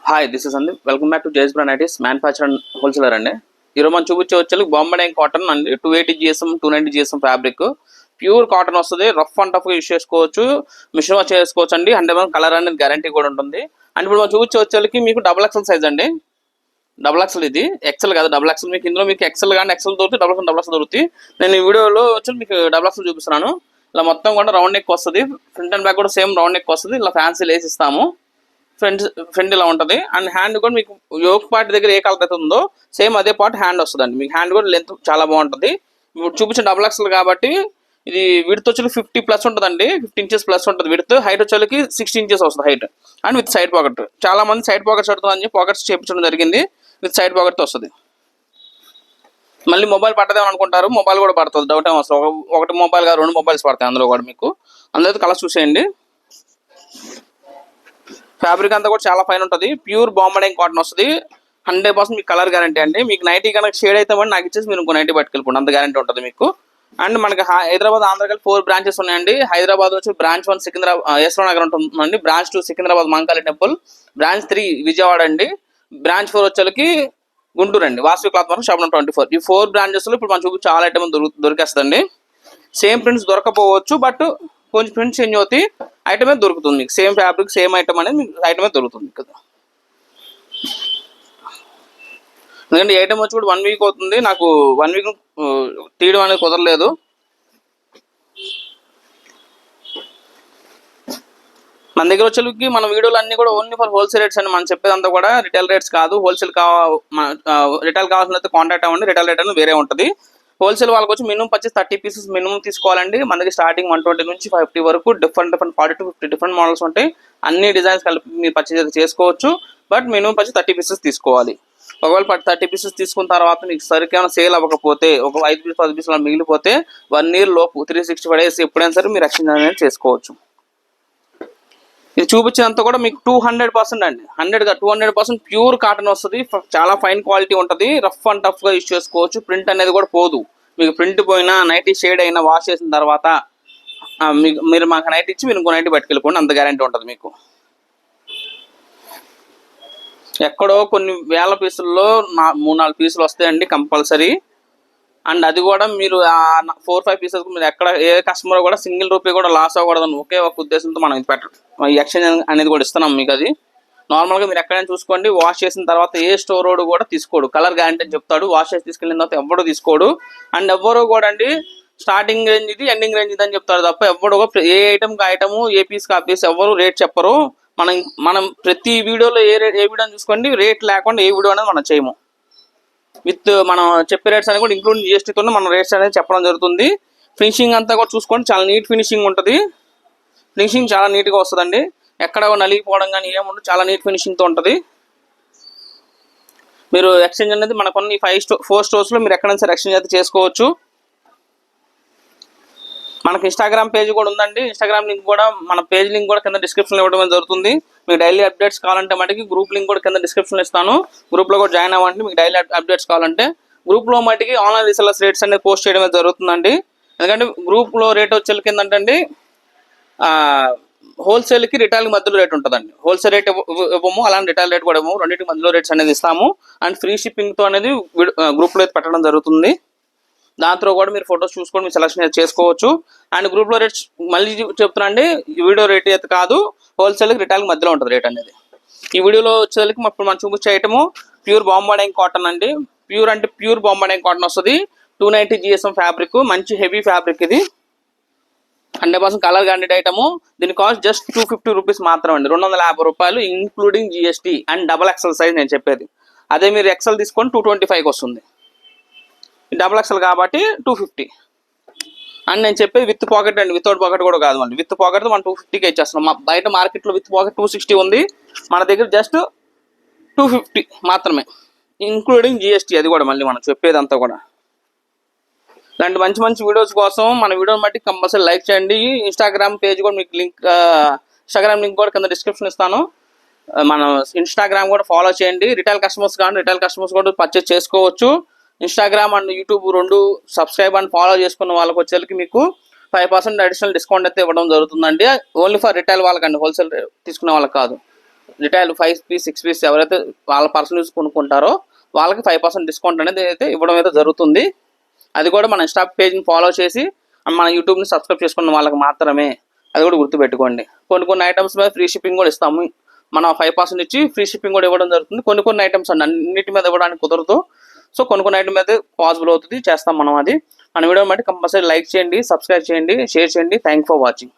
Hi this is అండి welcome back to JS brand ITs manufacture and wholesaler అండి. ఈరోజు మనం చూపించే వచ్చేది బాంబే కాటన్ అండి. 280 GSM 290 GSM fabric pure cotton వస్తుంది. రఫ్ అండ్ టఫ్ యూస్ చేసుకోవచ్చు, మిషన్ వాష్ చేసుకోవచ్చు అండి. 100% కలర్ అనేది గ్యారంటీ కూడా ఉంటుంది. అండ్ ఇప్పుడు మనం చూపించే వచ్చేకి మీకు XXL సైజ్ అండి. XXL ఇది ఎక్సెల్ కాదు, XXL. మీకు ఇందులో మీకు ఎక్సెల్ కానీ ఎక్సెల్ దొరుకుతుంది, XXL దొరుకుతుంది. నేను ఈ వీడియోలో వచ్చి మీకు XXL చూపిస్తున్నాను. ఇలా మొత్తం కూడా రౌండ్ నెక్ వస్తుంది. ఫ్రంట్ అండ్ బ్యాక్ కూడా సేమ్ రౌండ్ నెక్ వస్తుంది. ఇలా ఫ్యాన్సీ లేస్ ఇస్తాము. ఫ్రంట్ ఇలా ఉంటుంది. అండ్ హ్యాండ్ కూడా మీకు యోక్ పార్ట్ దగ్గర ఏ కలర్ అయితే ఉందో సేమ్ అదే పార్ట్ హ్యాండ్ వస్తుందండి. మీకు హ్యాండ్ కూడా లెంత్ చాలా బాగుంటుంది. ఇప్పుడు చూపించిన XXL కాబట్టి ఇది విడ్త్ వచ్చి 50+ ఉంటుందండి. 50 inches ప్లస్ ఉంటుంది విడ్త్. హైట్ వచ్చేకి 60 inches వస్తుంది height. And with side pocket. చాలా మంది సైడ్ పాకెట్స్ అడుగుతుందని పాకెట్స్ చేయించడం జరిగింది. విత్ సైడ్ పాకెట్ వస్తుంది. మళ్ళీ మొబైల్ పట్టదేమని అనుకుంటారు, మొబైల్ కూడా పడుతుంది. డౌట్ ఏం వస్తుంది. ఒకటి మొబైల్ కాదు, 2 మొబైల్స్ పడతాయి అందులో కూడా. మీకు అందులో కలర్స్ చూసేయండి. ఫ్యాబ్రిక్ అంతా కూడా చాలా ఫైన్ ఉంటుంది. ప్యూర్ బాంబే కాటన్ వస్తుంది. 100% మీకు కలర్ గ్యారంటీ అండి. మీకు నైటీ కనుక షేడ్ అయితే నాకు ఇచ్చేసి మీరు ఇంకో నైటీ పట్టుకెళ్ళిపోండి, అంత గ్యారంటీ ఉంటుంది మీకు. అండ్ మనకి హైదరాబాద్ ఆంధ్రకి 4 బ్రాంచెస్ ఉన్నాయండి. హైదరాబాద్ వచ్చి బ్రాంచ్ 1 సికింద్రాబాద్ యశ్వ నగర్ ఉంటుందండి. Branch 2 Secunderabad Mankali temple. Branch 3 Vijayawada అండి. బ్రాంచ్ 4 వచ్చేకి గుంటూరు అండి, Vasavi cloth market shop number 24. ఈ 4 బ్రాంచెస్లో ఇప్పుడు మనం చూపించి చాలా ఐటమ్ దొరికేస్తుందండి. సేమ్ ప్రింట్స్ దొరకపోవచ్చు, బట్ కొంచెం ప్రింట్స్ చేంజ్ అవుతాయి. ఐటమే దొరుకుతుంది మీకు. సేమ్ ఫ్యాబ్రిక్ సేమ్ ఐటమ్ అనేది మీకు ఐటమే దొరుకుతుంది కదా. ఎందుకంటే ఈ ఐటమ్ వచ్చి కూడా 1 వీక్ అవుతుంది. నాకు 1 వీక్ తీయడం అనేది కుదరలేదు. మన దగ్గర వచ్చేకి మన వీడియోలు అన్ని కూడా ఓన్లీ ఫర్ హోల్సేల్ రేట్స్ అని మనం చెప్పేదంతా కూడా రిటైల్ రేట్స్ కాదు. హోల్సేల్ రిటైల్ కావాల్సిన కాంటాక్ట్ అవ్వండి. రిటైల్ రేట్ అనేది వేరే ఉంటుంది. హోల్సేల్ వాళ్ళకి వచ్చి మినిమం పర్చేస్ 30 pieces మినిమం తీసుకోవాలండి. మన దగ్గర స్టార్టింగ్ 120 నుంచి 50 వరకు డిఫరెంట్ 40 to 50 డిఫరెంట్ మోడల్స్ ఉంటాయి. అన్ని డిజైన్స్ కలిపి మీరు పర్చేస్ చేసుకోవచ్చు. బట్ మినిమం పర్చేస్ 30 pieces తీసుకోవాలి. ఒకవేళ 30 pieces తీసుకున్న తర్వాత మీకు సరికేమైనా సేల్ అవ్వకపోతే, ఒక 5 pieces 10 pieces మిగిలిపోతే 1 year లోపు 365 days ఎప్పుడైనా సరే మీరు ఎక్స్చేంజ్ అనేది చేసుకోవచ్చు. ఇది చూపించేంత కూడా మీకు 200% అండి. 200% ప్యూర్ కాటన్ వస్తుంది. చాలా ఫైన్ క్వాలిటీ ఉంటుంది. రఫ్ అండ్ టఫ్ గా యూజ్ చేసుకోవచ్చు. ప్రింట్ అనేది కూడా పోదు. మీకు ప్రింట్ పోయినా, నైటీ షేడ్ అయినా వాష్ చేసిన తర్వాత మీరు మాకు నైట్ ఇచ్చి మీరు ఇంకో నైటీ పట్టుకెళ్ళిపోండి, అంత గ్యారంటీ ఉంటుంది మీకు. ఎక్కడో కొన్ని వేల పీసుల్లో 3-4 పీసులు వస్తాయండి కంపల్సరీ. అండ్ అది కూడా మీరు 4-5 pieces మీరు ఎక్కడ ఏ కస్టమర్ కూడా సింగిల్ రూపీ కూడా లాస్ అవ్వకూడదని ఒకే ఒక ఉద్దేశంతో మనం ఇది ఎక్స్చేంజ్ అనేది కూడా ఇస్తున్నాం మీకు. అది నార్మల్గా మీరు ఎక్కడైనా చూసుకోండి. వాష్ చేసిన తర్వాత ఏ స్టోర్ రోడ్ కూడా తీసుకోడు, కలర్ గ్యారంటీ అని చెప్తాడు. వాష్ చేసి తీసుకెళ్ళిన తర్వాత ఎవరు తీసుకోడు. అండ్ ఎవరు కూడా అండి స్టార్టింగ్ రేంజ్ ఇది ఎండింగ్ రేంజ్ ఇది అని చెప్తాడు తప్ప ఎవరు ఏ ఐటమ్కి ఐటమ్ ఏ పీస్కి ఆ పీస్ ఎవరు రేట్ చెప్పరు. మనం ప్రతి వీడియోలో ఏ వీడియోని చూసుకోండి, రేట్ లేకుండా ఏ వీడియో అనేది మనం చేయము. విత్ మనం చెప్పే రేట్స్ అనేది కూడా ఇంక్లూడింగ్ GSTతో మనం రేట్స్ అనేది చెప్పడం జరుగుతుంది. ఫినిషింగ్ అంతా కూడా చూసుకోండి, చాలా నీట్ ఫినిషింగ్ ఉంటుంది. ఫినిషింగ్ చాలా నీట్గా వస్తుందండి. ఎక్కడ నలిగిపోవడం కానీ ఏముండదు, చాలా నీట్ ఫినిషింగ్తో ఉంటుంది. మీరు ఎక్స్చేంజ్ అనేది మన కొన్ని 4 స్టోర్స్లో మీరు ఎక్కడైనా సరే ఎక్స్చేంజ్ అయితే చేసుకోవచ్చు. మనకి ఇన్స్టాగ్రామ్ పేజ్ కూడా ఉందండి. ఇన్స్టాగ్రామ్ లింక్ కూడా, మన పేజ్ లింక్ కూడా కింద డిస్క్రిప్షన్లో ఇవ్వడం జరుగుతుంది. మీకు డైలీ అప్డేట్స్ కావాలంటే మటుకి గ్రూప్ లింక్ కూడా కింద డిస్క్రిప్షన్లో ఇస్తాను. గ్రూప్లో కూడా జాయిన్ అవ్వండి. మీకు డైలీ అప్డేట్స్ కావాలంటే గ్రూప్లో మటుకి ఆన్లైన్ రీసెల్లర్స్ రేట్స్ అనేది పోస్ట్ చేయడం జరుగుతుందండి. ఎందుకంటే గ్రూప్లో రేట్ వచ్చేకి ఏంటంటే హోల్సేల్కి రిటైల్కి మధ్యలో రేట్ ఉంటుందండి. హోల్సేల్ రేట్ ఇవ్వము, అలాంటి రిటైల్ రేట్ కూడా ఇవ్వము. రెండింటికి మధ్యలో రేట్స్ అనేది ఇస్తాము. అండ్ ఫ్రీ షిప్పింగ్తో అనేది గ్రూప్లో అయితే పెట్టడం జరుగుతుంది. దాంతో కూడా మీరు ఫొటోస్ చూసుకొని మీరు సెలెక్షన్ చేసుకోవచ్చు. అండ్ గ్రూప్లో రేట్స్ మళ్ళీ చెప్తున్నా అండి, ఈ వీడియో రేట్ అయితే కాదు, హోల్సేల్కి రిటైల్కి మధ్యలో ఉంటుంది రేట్ అనేది. ఈ వీడియోలో వచ్చేసరికి ఇప్పుడు మనం చూపించే ఐటము ప్యూర్ బాంబే కాటన్ అండి. ప్యూర్ అంటే ప్యూర్ బాంబే కాటన్ వస్తుంది. 290 GSM ఫ్యాబ్రిక్, మంచి హెవీ ఫ్యాబ్రిక్ ఇది. 100% కలర్ గ్యారెంటీ ఐటము. దీని కాస్ట్ జస్ట్ 250 రూపీస్ మాత్రం అండి. 250 రూపాయలు including GST. And XXL size నేను చెప్పేది. అదే మీరు ఎక్సెల్ తీసుకొని 225కి వస్తుంది. XXL కాబట్టి 250. అండ్ నేను చెప్పేది విత్ పాకెట్ అండి, వితౌట్ పాకెట్ కూడా కాదు అండి. విత్ పాకెట్ మనం 250కి ఇచ్చేస్తున్నాం. బయట మార్కెట్లో విత్ పాకెట్ 260 ఉంది. మన దగ్గర జస్ట్ 250 మాత్రమే, ఇంక్లూడింగ్ GST. అది కూడా మళ్ళీ మనం చెప్పేదంతా కూడా. ఇలాంటి మంచి మంచి వీడియోస్ కోసం మన వీడియోని బట్టి కంపల్సరీ లైక్ చేయండి. ఇన్స్టాగ్రామ్ పేజ్ కూడా మీకు ఇన్స్టాగ్రామ్ లింక్ కూడా కింద డిస్క్రిప్షన్ ఇస్తాను. మన ఇన్స్టాగ్రామ్ కూడా ఫాలో చేయండి. రిటైల్ కస్టమర్స్ కూడా పర్చేస్ చేసుకోవచ్చు. Instagram and YouTube 2 subscribe and follow చేసుకున్న వాళ్ళకి వచ్చేసరికి మీకు 5% అడిషనల్ డిస్కౌంట్ అయితే ఇవ్వడం జరుగుతుందండి. ఓన్లీ ఫర్ రిటైల్ వాళ్ళకండి, హోల్సేల్ తీసుకునే వాళ్ళకి కాదు. రిటైల్ 5 పీస్ 6 పీస్ ఎవరైతే వాళ్ళ పర్సనల్ యూస్ కొనుక్కుంటారో వాళ్ళకి 5% డిస్కౌంట్ అనేది అయితే ఇవ్వడం అయితే జరుగుతుంది. అది కూడా మన ఇన్స్టా పేజ్ని ఫాలో చేసి మన యూట్యూబ్ని సబ్స్క్రైబ్ చేసుకున్న వాళ్ళకి మాత్రమే. అది కూడా గుర్తుపెట్టుకోండి. కొన్ని ఐటమ్స్ మీద ఫ్రీ షిప్పింగ్ కూడా ఇస్తాము. మనం 5% ఇచ్చి ఫ్రీ షిప్పింగ్ కూడా ఇవ్వడం జరుగుతుంది. కొన్ని ఐటమ్స్ అండి, అన్నిటి మీద ఇవ్వడానికి కుదరదు. సో కొన్ని ఐటమ్ అయితే పాసిబుల్ అవుతుంది, చేస్తాం మనం. అది మన వీడియో బట్టి కంపల్సరీ లైక్ చేయండి, సబ్స్క్రైబ్ చేయండి, షేర్ చేయండి. Thank for watching.